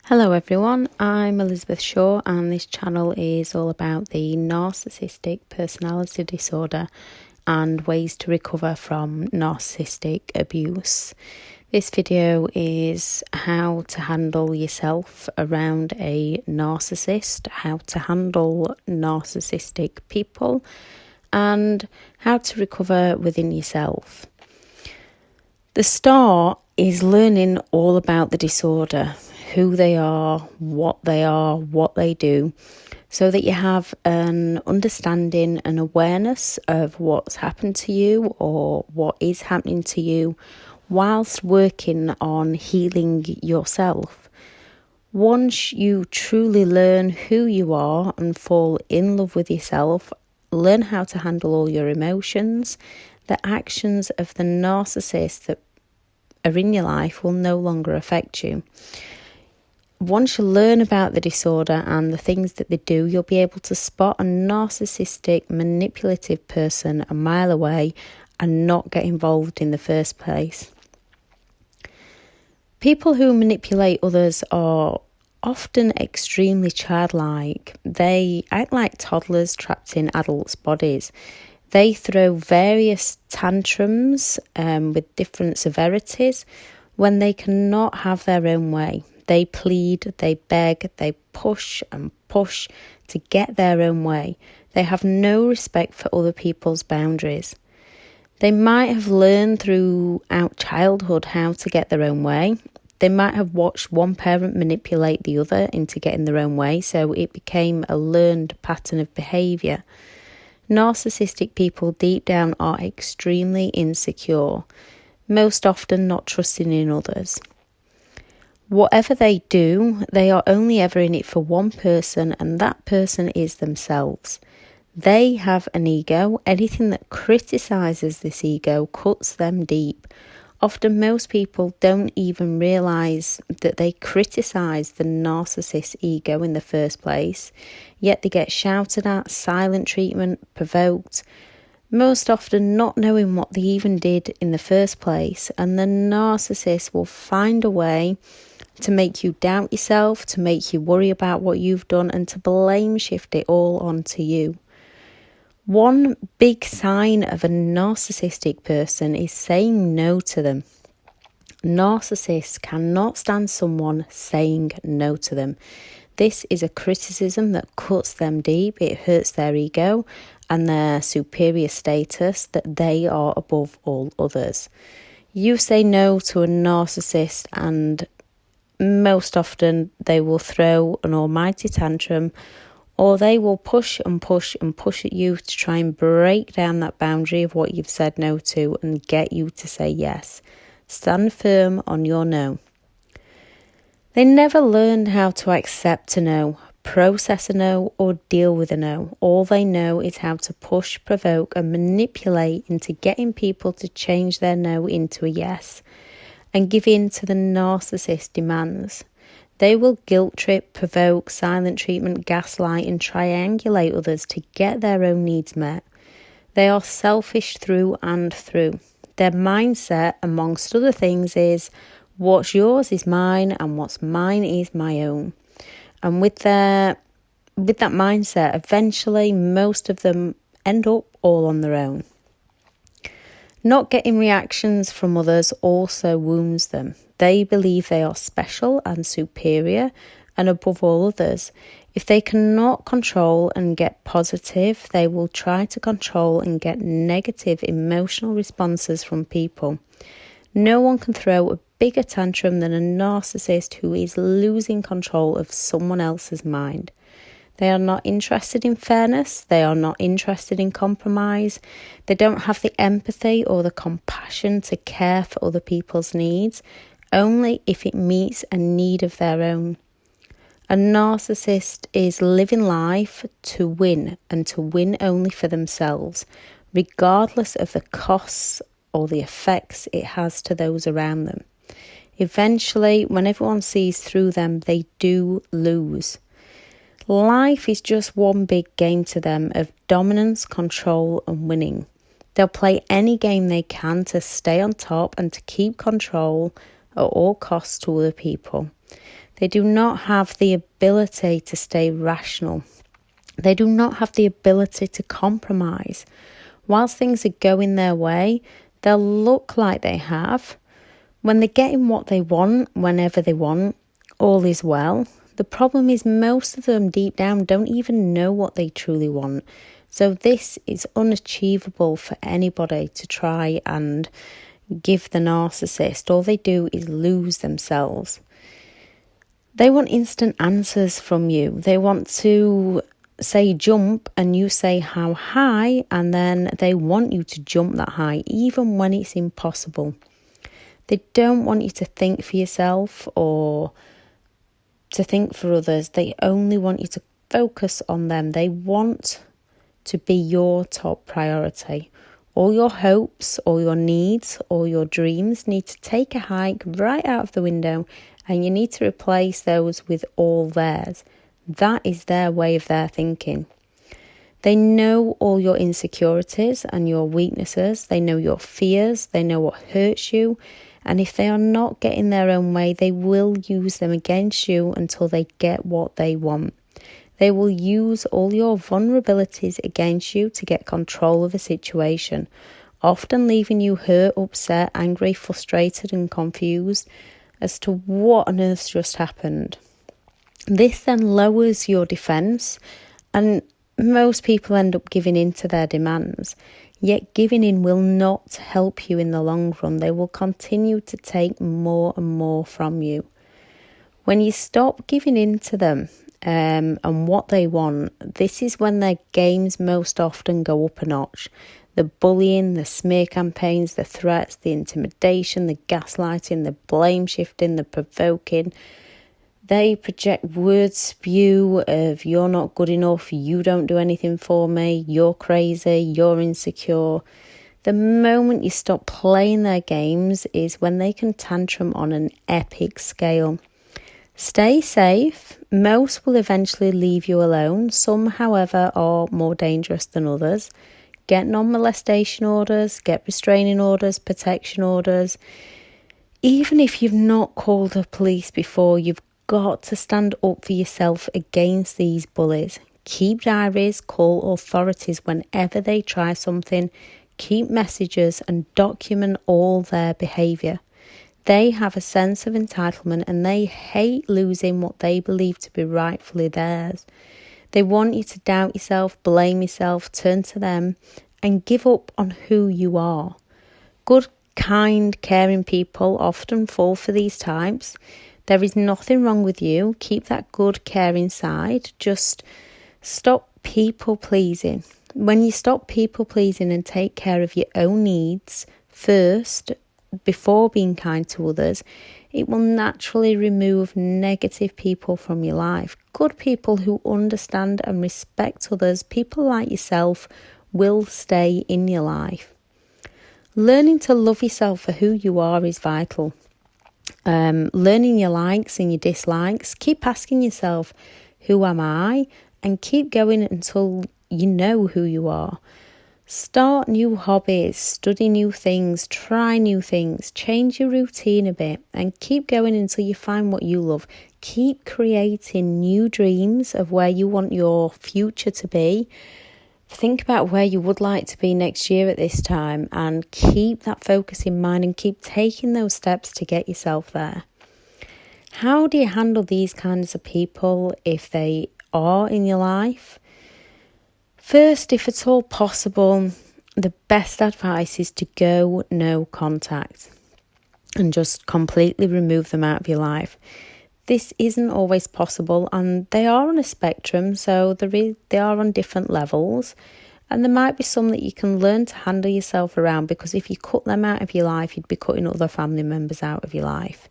Hello everyone, I'm Elizabeth Shaw and this channel is all about the narcissistic personality disorder and ways to recover from narcissistic abuse. This video is how to handle yourself around a narcissist, how to handle narcissistic people, and how to recover within yourself. The start is learning all about the disorder, who they are, what they do, so that you have an understanding and awareness of what's happened to you or what is happening to you whilst working on healing yourself. Once you truly learn who you are and fall in love with yourself, learn how to handle all your emotions, the actions of the narcissist that are in your life will no longer affect you. Once you learn about the disorder and the things that they do, you'll be able to spot a narcissistic, manipulative person a mile away and not get involved in the first place. People who manipulate others are often extremely childlike. They act like toddlers trapped in adults' bodies. They throw various tantrums with different severities when they cannot have their own way. They plead, they beg, they push and push to get their own way. They have no respect for other people's boundaries. They might have learned throughout childhood how to get their own way. They might have watched one parent manipulate the other into getting their own way, so it became a learned pattern of behaviour. Narcissistic people deep down are extremely insecure, most often not trusting in others. Whatever they do, they are only ever in it for one person, and that person is themselves. They have an ego. Anything that criticises this ego cuts them deep. Often most people don't even realise that they criticise the narcissist's ego in the first place, yet they get shouted at, silent treatment, provoked, most often not knowing what they even did in the first place, and the narcissist will find a way to make you doubt yourself, to make you worry about what you've done, and to blame shift it all onto you. One big sign of a narcissistic person is saying no to them. Narcissists cannot stand someone saying no to them. This is a criticism that cuts them deep. It hurts their ego and their superior status that they are above all others. You say no to a narcissist and most often they will throw an almighty tantrum, or they will push and push and push at you to try and break down that boundary of what you've said no to and get you to say yes. Stand firm on your no. They never learned how to accept a no, process a no, or deal with a no. All they know is how to push, provoke, and manipulate into getting people to change their no into a yes and give in to the narcissist demands. They will guilt trip, provoke, silent treatment, gaslight, and triangulate others to get their own needs met. They are selfish through and through. Their mindset, amongst other things, is what's yours is mine and what's mine is my own. And with that mindset, eventually most of them end up all on their own. Not getting reactions from others also wounds them. They believe they are special and superior and above all others. If they cannot control and get positive, they will try to control and get negative emotional responses from people. No one can throw a bigger tantrum than a narcissist who is losing control of someone else's mind. They are not interested in fairness. They are not interested in compromise. They don't have the empathy or the compassion to care for other people's needs, only if it meets a need of their own. A narcissist is living life to win and to win only for themselves, regardless of the costs or the effects it has to those around them. Eventually, when everyone sees through them, they do lose. Life is just one big game to them of dominance, control, and winning. They'll play any game they can to stay on top and to keep control at all costs to other people. They do not have the ability to stay rational. They do not have the ability to compromise. Whilst things are going their way, they'll look like they have. When they're getting what they want, whenever they want, all is well. The problem is most of them deep down don't even know what they truly want. So this is unachievable for anybody to try and give the narcissist. All they do is lose themselves. They want instant answers from you. They want to say jump and you say how high, and then they want you to jump that high even when it's impossible. They don't want you to think for yourself or to think for others. They only want you to focus on them. They want to be your top priority. All your hopes, all your needs, all your dreams need to take a hike right out of the window, and you need to replace those with all theirs. That is their way of their thinking. They know all your insecurities and your weaknesses. They know your fears. They know what hurts you. And if they are not getting their own way, they will use them against you until they get what they want. They will use all your vulnerabilities against you to get control of a situation, often leaving you hurt, upset, angry, frustrated and confused as to what on earth just happened. This then lowers your defence, and most people end up giving in to their demands. Yet giving in will not help you in the long run. They will continue to take more and more from you. When you stop giving in to them and what they want, this is when their games most often go up a notch. The bullying, the smear campaigns, the threats, the intimidation, the gaslighting, the blame shifting, the provoking. They project word spew of you're not good enough, you don't do anything for me, you're crazy, you're insecure. The moment you stop playing their games is when they can tantrum on an epic scale. Stay safe. Most will eventually leave you alone. Some, however, are more dangerous than others. Get non-molestation orders, get restraining orders, protection orders. Even if you've not called the police before, you've got to stand up for yourself against these bullies. Keep diaries, call authorities whenever they try something. Keep messages and document all their behaviour. They have a sense of entitlement and they hate losing what they believe to be rightfully theirs. They want you to doubt yourself, blame yourself, turn to them and give up on who you are. Good, kind, caring people often fall for these types. There is nothing wrong with you. Keep that good, caring side. Just stop people pleasing. When you stop people pleasing and take care of your own needs first, before being kind to others, it will naturally remove negative people from your life. Good people who understand and respect others, people like yourself, will stay in your life. Learning to love yourself for who you are is vital. Learning your likes and your dislikes. Keep asking yourself, who am I? And keep going until you know who you are. Start new hobbies, study new things, try new things, change your routine a bit and keep going until you find what you love. Keep creating new dreams of where you want your future to be. Think about where you would like to be next year at this time and keep that focus in mind and keep taking those steps to get yourself there. How do you handle these kinds of people if they are in your life? First, if at all possible, the best advice is to go no contact and just completely remove them out of your life. This isn't always possible and they are on a spectrum, so they are on different levels and there might be some that you can learn to handle yourself around, because if you cut them out of your life, you'd be cutting other family members out of your life.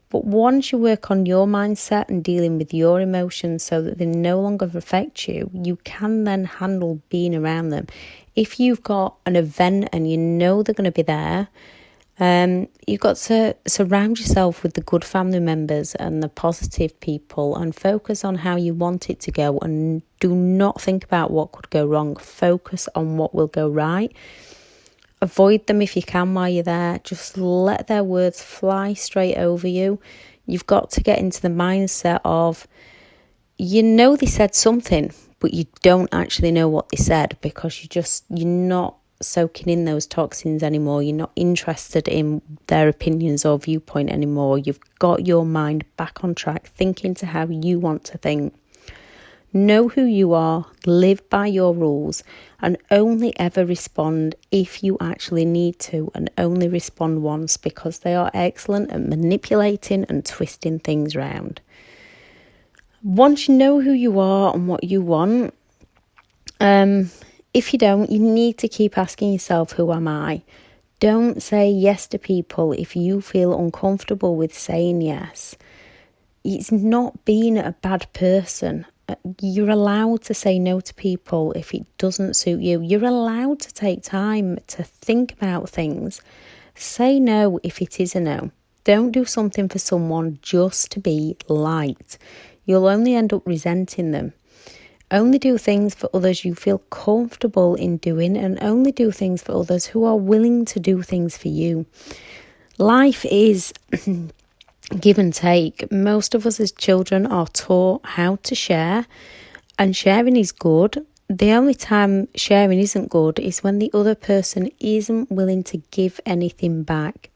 But once you work on your mindset and dealing with your emotions so that they no longer affect you, you can then handle being around them. If you've got an event and you know they're going to be there, you've got to surround yourself with the good family members and the positive people and focus on how you want it to go and do not think about what could go wrong. Focus on what will go right. Avoid them if you can while you're there. Just let their words fly straight over you. You've got to get into the mindset of, they said something, but you don't actually know what they said because you're not soaking in those toxins anymore. You're not interested in their opinions or viewpoint anymore. You've got your mind back on track, thinking to how you want to think. Know who you are, live by your rules, and only ever respond if you actually need to, and only respond once, because they are excellent at manipulating and twisting things round. Once you know who you are and what you want, if you don't, you need to keep asking yourself, who am I? Don't say yes to people if you feel uncomfortable with saying yes. It's not being a bad person. You're allowed to say no to people if it doesn't suit you. You're allowed to take time to think about things. Say no if it is a no. Don't do something for someone just to be liked. You'll only end up resenting them. Only do things for others you feel comfortable in doing, and only do things for others who are willing to do things for you. Life is give and take. Most of us as children are taught how to share, and sharing is good. The only time sharing isn't good is when the other person isn't willing to give anything back.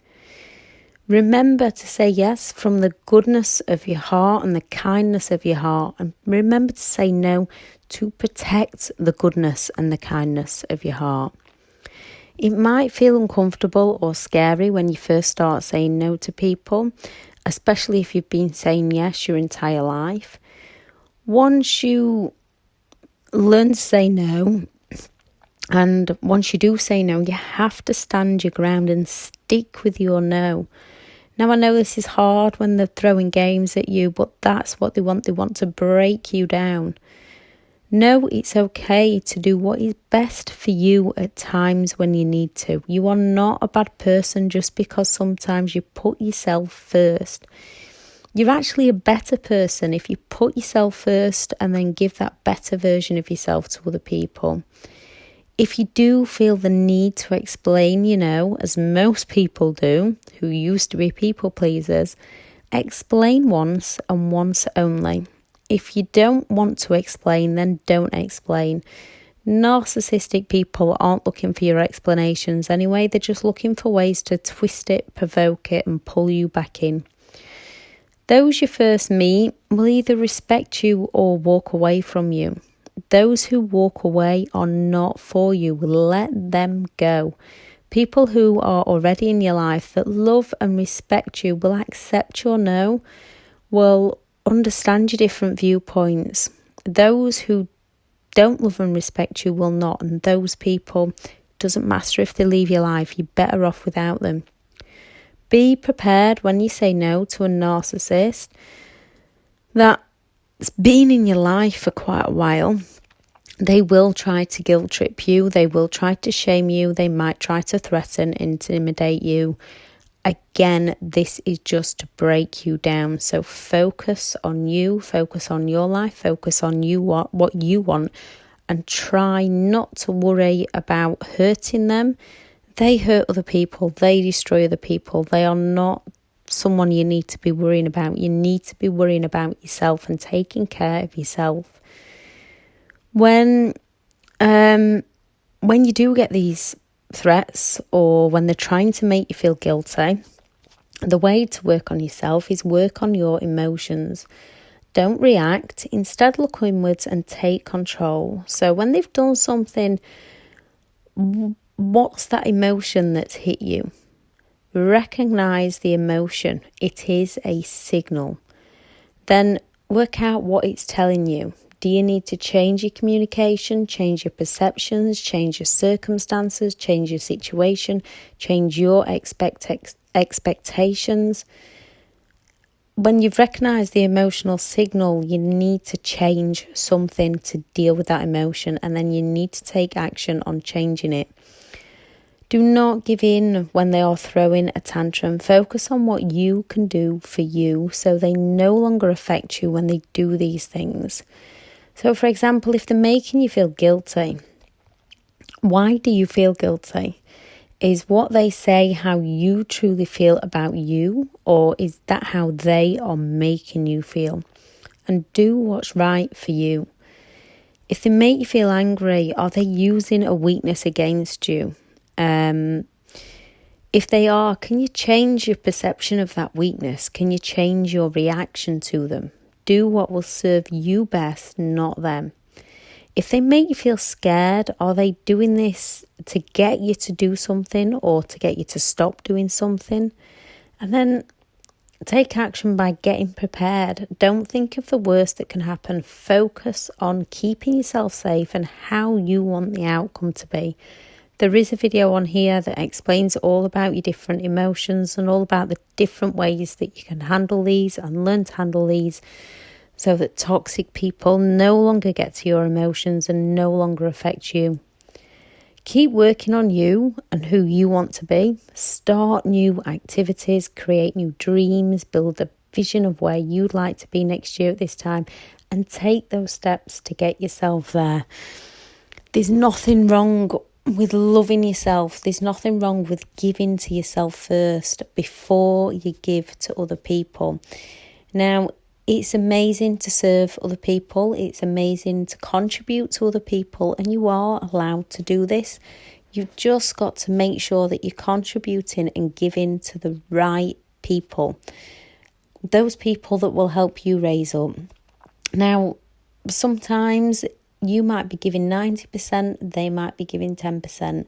Remember to say yes from the goodness of your heart and the kindness of your heart, and remember to say no to protect the goodness and the kindness of your heart. It might feel uncomfortable or scary when you first start saying no to people, especially if you've been saying yes your entire life. Once you learn to say no, and once you do say no, you have to stand your ground and stick with your no. Now, I know this is hard when they're throwing games at you, but that's what they want. They want to break you down. No, it's okay to do what is best for you at times when you need to. You are not a bad person just because sometimes you put yourself first. You're actually a better person if you put yourself first and then give that better version of yourself to other people. If you do feel the need to explain, as most people do, who used to be people pleasers, explain once and once only. If you don't want to explain, then don't explain. Narcissistic people aren't looking for your explanations anyway. They're just looking for ways to twist it, provoke it, and pull you back in. Those you first meet will either respect you or walk away from you. Those who walk away are not for you. Let them go. People who are already in your life that love and respect you will accept your no, will understand your different viewpoints. Those who don't love and respect you will not, and those people, doesn't matter if they leave your life, you're better off without them. Be prepared when you say no to a narcissist that's been in your life for quite a while. They will try to guilt trip you. They will try to shame you. They might try to threaten, intimidate you. Again, this is just to break you down. So focus on you, focus on your life, focus on what you want, and try not to worry about hurting them. They hurt other people. They destroy other people. They are not someone you need to be worrying about. You need to be worrying about yourself and taking care of yourself. When you do get these threats, or when they're trying to make you feel guilty, the way to work on yourself is work on your emotions. Don't react. Instead, look inwards and take control. So when they've done something, what's that emotion that's hit you? Recognize the emotion. It is a signal. Then work out what it's telling you. Do you need to change your communication, change your perceptions, change your circumstances, change your situation, change your expectations? When you've recognised the emotional signal, you need to change something to deal with that emotion, and then you need to take action on changing it. Do not give in when they are throwing a tantrum. Focus on what you can do for you so they no longer affect you when they do these things. So, for example, if they're making you feel guilty, why do you feel guilty? Is what they say how you truly feel about you, or is that how they are making you feel? And do what's right for you. If they make you feel angry, are they using a weakness against you? If they are, can you change your perception of that weakness? Can you change your reaction to them? Do what will serve you best, not them. If they make you feel scared, are they doing this to get you to do something or to get you to stop doing something? And then take action by getting prepared. Don't think of the worst that can happen. Focus on keeping yourself safe and how you want the outcome to be. There is a video on here that explains all about your different emotions and all about the different ways that you can handle these and learn to handle these, so that toxic people no longer get to your emotions and no longer affect you. Keep working on you and who you want to be. Start new activities, create new dreams, build a vision of where you'd like to be next year at this time, and take those steps to get yourself there. There's nothing wrong with loving yourself. There's nothing wrong with giving to yourself first before you give to other people. Now, it's amazing to serve other people. It's amazing to contribute to other people, and you are allowed to do this. You've just got to make sure that you're contributing and giving to the right people. Those people that will help you raise up. Now, sometimes you might be giving 90%, they might be giving 10%.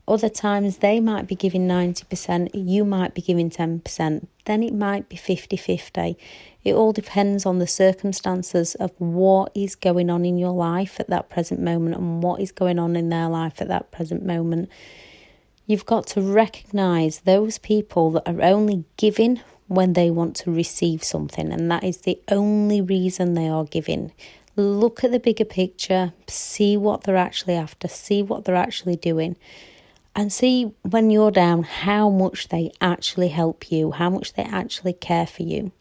Other times they might be giving 90%, you might be giving 10%. Then it might be 50-50. It all depends on the circumstances of what is going on in your life at that present moment and what is going on in their life at that present moment. You've got to recognise those people that are only giving when they want to receive something, and that is the only reason they are giving. Look at the bigger picture, see what they're actually after, see what they're actually doing, and see when you're down how much they actually help you, how much they actually care for you.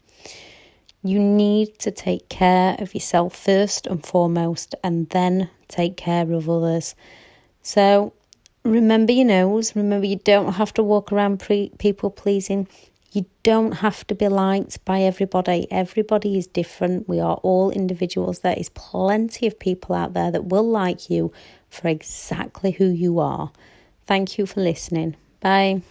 You need to take care of yourself first and foremost, and then take care of others. So remember your nose. Remember, you don't have to walk around people pleasing. You don't have to be liked by everybody. Everybody is different. We are all individuals. There is plenty of people out there that will like you for exactly who you are. Thank you for listening. Bye.